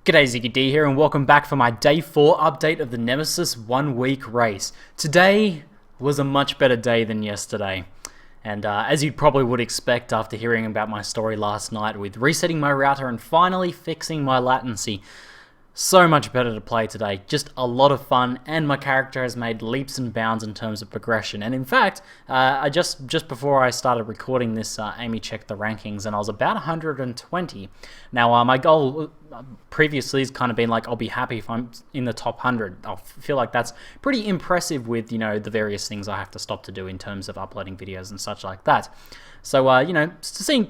G'day, ZiggyD here, and welcome back for my Day 4 update of the Nemesis 1 week race. Today was a much better day than yesterday. And as you probably would expect after hearing about my story last night with resetting my router and finally fixing my latency, so much better to play today. Just a lot of fun, and my character has made leaps and bounds in terms of progression. And in fact, I just before I started recording this, Amy checked the rankings, and I was about 120. Now, my goal previously has kind of been like, I'll be happy if I'm in the top 100. I feel like that's pretty impressive with, you know, the various things I have to stop to do in terms of uploading videos and such like that. So, you know,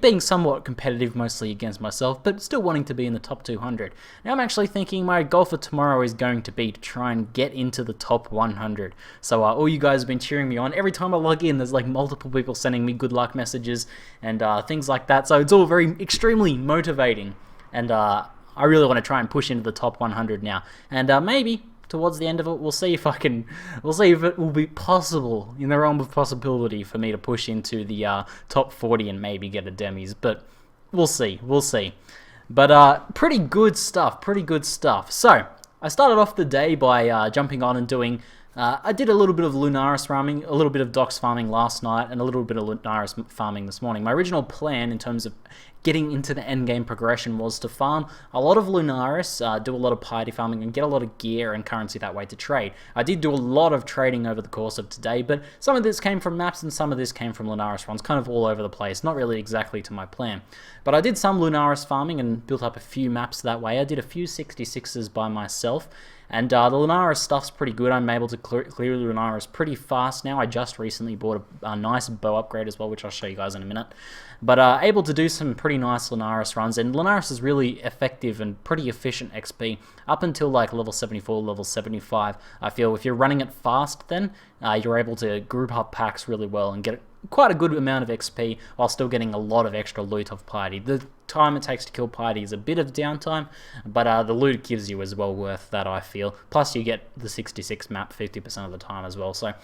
being somewhat competitive mostly against myself, but still wanting to be in the top 200. Now, I'm actually thinking my goal for tomorrow is going to be to try and get into the top 100. So, all you guys have been cheering me on. Every time I log in, there's like multiple people sending me good luck messages and things like that. So, it's all very extremely motivating. And I really want to try and push into the top 100 now. And maybe towards the end of it, we'll see if it will be possible, in the realm of possibility, for me to push into the top 40 and maybe get a demis, but we'll see. But pretty good stuff. So, I started off the day by jumping on and doing, I did a little bit of Lunaris farming, a little bit of Dox farming last night, and a little bit of Lunaris farming this morning. My original plan in terms of getting into the endgame progression was to farm a lot of Lunaris, do a lot of Piety farming, and get a lot of gear and currency that way to trade. I did do a lot of trading over the course of today, but some of this came from maps and some of this came from Lunaris runs, kind of all over the place, not really exactly to my plan. But I did some Lunaris farming and built up a few maps that way. I did a few 66s by myself. And the Lunaris stuff's pretty good. I'm able to clear Lunaris pretty fast now. I just recently bought a nice bow upgrade as well, which I'll show you guys in a minute. But able to do some pretty nice Lunaris runs. And Lunaris is really effective and pretty efficient XP up until like level 74, level 75. I feel if you're running it fast then, you're able to group up packs really well and get quite a good amount of XP while still getting a lot of extra loot off Piety. The time it takes to kill Piety is a bit of downtime, but the loot it gives you is well worth that, I feel. Plus you get the 66 map 50% of the time as well, so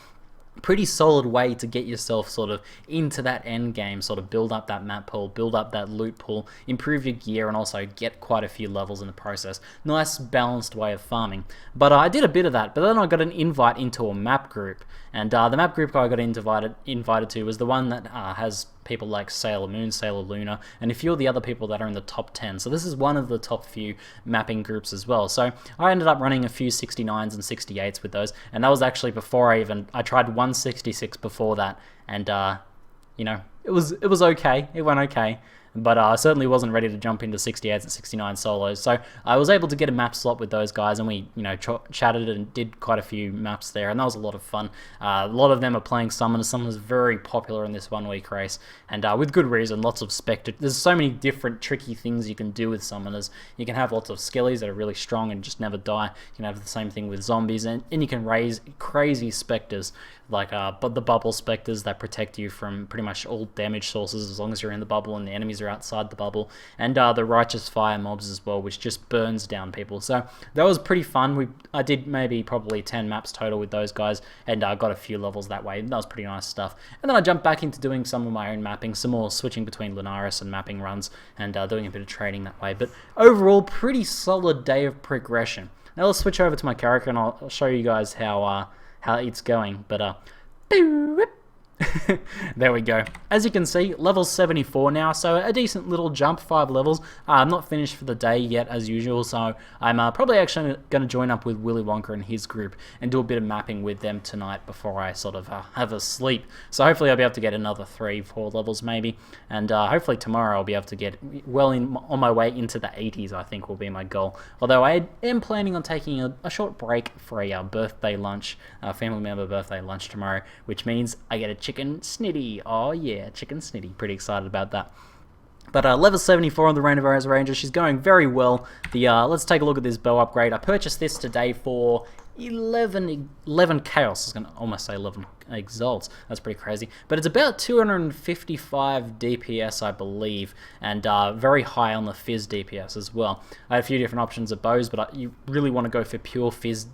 pretty solid way to get yourself sort of into that end game, sort of build up that map pool, build up that loot pool, improve your gear, and also get quite a few levels in the process. Nice balanced way of farming. But I did a bit of that, but then I got an invite into a map group, and the map group I got invited to was the one that has people like Sailor Moon, Sailor Luna, and a few of the other people that are in the top 10. So this is one of the top few mapping groups as well. So I ended up running a few 69s and 68s with those, and that was actually before I tried 166 before that, and you know, it was okay. It went okay. But I certainly wasn't ready to jump into 68s and 69 solos. So I was able to get a map slot with those guys, and we, you know, chatted and did quite a few maps there, and that was a lot of fun. A lot of them are playing Summoners. Summoners very popular in this 1 week race, and with good reason. Lots of Spectre. There's so many different tricky things you can do with Summoners. You can have lots of Skellies that are really strong and just never die. You can have the same thing with Zombies, and you can raise crazy Spectres, like but the bubble Spectres that protect you from pretty much all damage sources as long as you're in the bubble and the enemies are outside the bubble, and the righteous fire mobs as well, which just burns down people. So that was pretty fun. I did probably 10 maps total with those guys, and got a few levels that way. That was pretty nice stuff. And then I jumped back into doing some of my own mapping, some more switching between Lunaris and mapping runs, and doing a bit of trading that way. But overall, pretty solid day of progression. Now let's switch over to my character, and I'll show you guys how it's going. But there we go. As you can see, level 74 now, so a decent little jump, 5 levels. I'm not finished for the day yet, as usual, so I'm probably actually going to join up with Willy Wonka and his group and do a bit of mapping with them tonight before I sort of have a sleep. So hopefully I'll be able to get another 3-4 levels maybe, and hopefully tomorrow I'll be able to get well on my way into the 80s, I think will be my goal. Although I am planning on taking a short break for a birthday lunch, family member birthday lunch tomorrow, which means I get a chicken snitty. Oh yeah, chicken snitty. Pretty excited about that. But level 74 on the Rhinovirus Ranger, she's going very well. Let's take a look at this bow upgrade. I purchased this today for 11 chaos. I was going to almost say 11 exalts. That's pretty crazy. But it's about 255 DPS, I believe, and very high on the Fizz DPS as well. I had a few different options of bows, but you really want to go for pure Fizz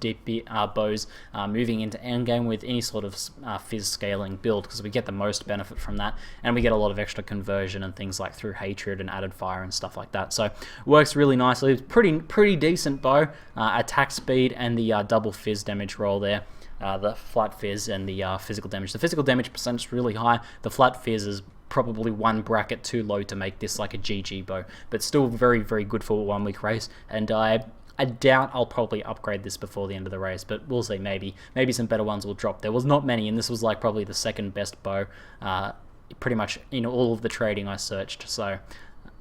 bows moving into Endgame with any sort of Fizz scaling build, because we get the most benefit from that, and we get a lot of extra conversion and things like through Hatred and added fire and stuff like that. So works really nicely. It's pretty decent bow, attack speed, and the double Fizz damage roll there. The flat Fizz and the physical damage. The physical damage percentage is really high. The flat Fizz is probably one bracket too low to make this like a GG bow, but still very, very good for a 1 week race. And I doubt I'll probably upgrade this before the end of the race, but we'll see. Maybe some better ones will drop. There was not many, and this was like probably the second best bow pretty much in all of the trading I searched. So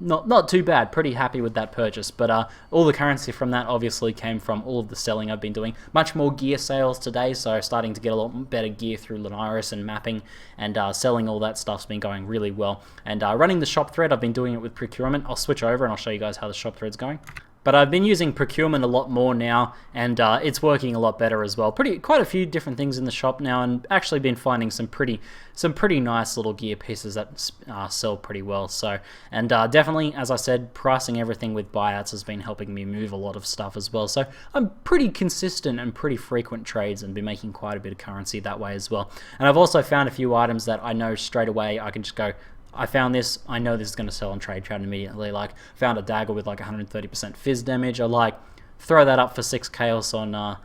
not too bad. Pretty happy with that purchase. But all the currency from that obviously came from all of the selling I've been doing. Much more gear sales today, so starting to get a lot better gear through Linaris and mapping, and selling all that stuff's been going really well. And running the shop thread, I've been doing it with procurement. I'll switch over and I'll show you guys how the shop thread's going. But I've been using procurement a lot more now, and it's working a lot better as well. Quite a few different things in the shop now, and actually been finding some pretty nice little gear pieces that sell pretty well. So, and definitely, as I said, pricing everything with buyouts has been helping me move a lot of stuff as well. So I'm pretty consistent and pretty frequent trades, and been making quite a bit of currency that way as well. And I've also found a few items that I know straight away I can just go, I found this, I know this is going to sell on trade chat immediately. Like, found a dagger with like 130% fizz damage. I like throw that up for 6 chaos on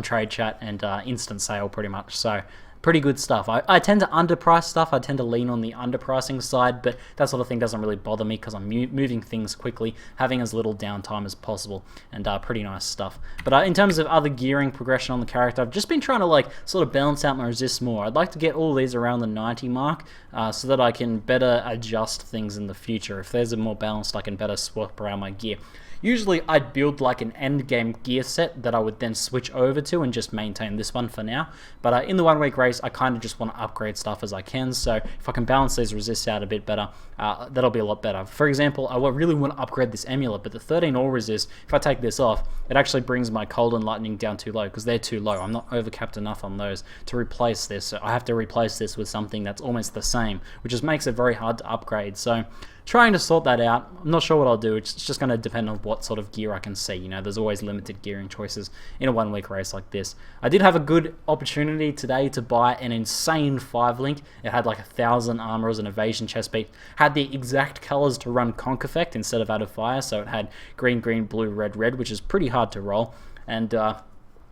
trade chat, and instant sale pretty much. So pretty good stuff. I tend to underprice stuff. I tend to lean on the underpricing side, but that sort of thing doesn't really bother me because I'm moving things quickly, having as little downtime as possible, and pretty nice stuff. But in terms of other gearing progression on the character, I've just been trying to like sort of balance out my resists more. I'd like to get all these around the 90 mark so that I can better adjust things in the future. If there's a more balanced, I can better swap around my gear. Usually I'd build like an endgame gear set that I would then switch over to and just maintain this one for now. But in the 1 week race, I kind of just want to upgrade stuff as I can. So if I can balance these resists out a bit better, that'll be a lot better. For example, I really want to upgrade this amulet, but the 13 all resist, if I take this off, it actually brings my cold and lightning down too low because they're too low. I'm not overcapped enough on those to replace this. So I have to replace this with something that's almost the same, which just makes it very hard to upgrade. So trying to sort that out. I'm not sure what I'll do. It's just going to depend on what sort of gear I can see. You know, there's always limited gearing choices in a 1 week race like this. I did have a good opportunity today to buy an insane 5-link. It had like 1,000 armor as an evasion chest piece. Had the exact colors to run conk effect instead of out of fire. So it had green, green, blue, red, red, which is pretty hard to roll. And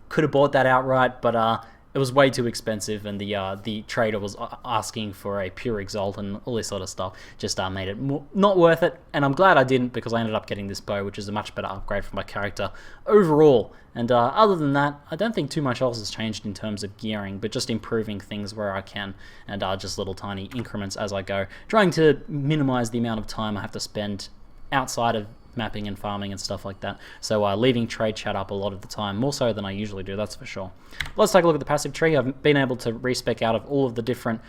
could have bought that outright, but it was way too expensive, and the trader was asking for a pure exalt and all this sort of stuff. Just made it not worth it, and I'm glad I didn't, because I ended up getting this bow, which is a much better upgrade for my character overall. And other than that, I don't think too much else has changed in terms of gearing, but just improving things where I can, and just little tiny increments as I go, trying to minimize the amount of time I have to spend outside of mapping and farming and stuff like that. So leaving trade chat up a lot of the time, more so than I usually do, that's for sure. Let's take a look at the passive tree. I've been able to respec out of all of the different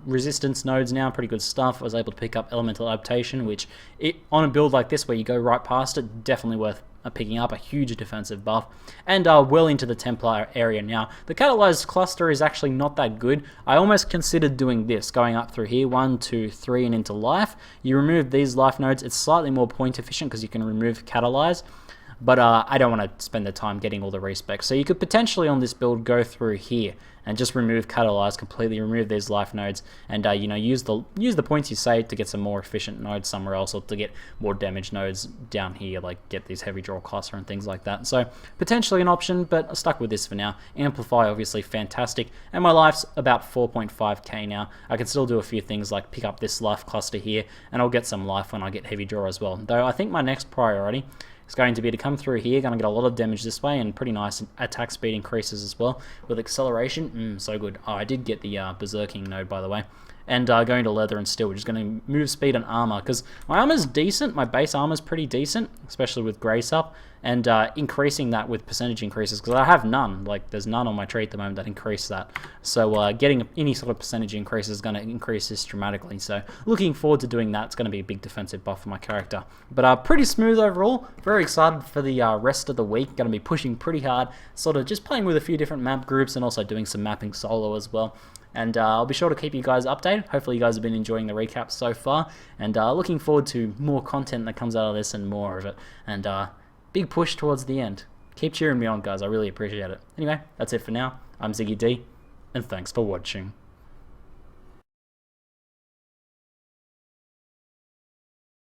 resistance nodes now. Pretty good stuff. I was able to pick up elemental adaptation, which on a build like this where you go right past it, definitely worth picking up. A huge defensive buff, and well into the Templar area now. The catalyzed cluster is actually not that good. I almost considered doing this, going up through here, 1, 2, 3, and into life. You remove these life nodes. It's slightly more point efficient because you can remove catalyze, but I don't want to spend the time getting all the respecs. So you could potentially on this build go through here and just remove catalyze completely, remove these life nodes, and you know, use the points you save to get some more efficient nodes somewhere else, or to get more damage nodes down here, like get these heavy draw cluster and things like that. So potentially an option, but I'm stuck with this for now. Amplify, obviously fantastic, and my life's about 4.5k now. I can still do a few things like pick up this life cluster here, and I'll get some life when I get heavy draw as well. Though I think my next priority is going to be to come through here, going to get a lot of damage this way, and pretty nice attack speed increases as well with acceleration. So good. Oh, I did get the berserking node, by the way. and going to leather and steel, which is going to move speed and armor, because my armor's decent, my base armor's pretty decent, especially with grace up, and increasing that with percentage increases, because I have none, like there's none on my tree at the moment that increase that, so getting any sort of percentage increase is going to increase this dramatically, so looking forward to doing that. It's going to be a big defensive buff for my character, but pretty smooth overall, very excited for the rest of the week, going to be pushing pretty hard, sort of just playing with a few different map groups, and also doing some mapping solo as well. And I'll be sure to keep you guys updated. Hopefully you guys have been enjoying the recap so far, and looking forward to more content that comes out of this and more of it, and big push towards the end. Keep cheering me on, guys. I really appreciate it. Anyway, that's it for now. I'm ZiggyD, and thanks for watching.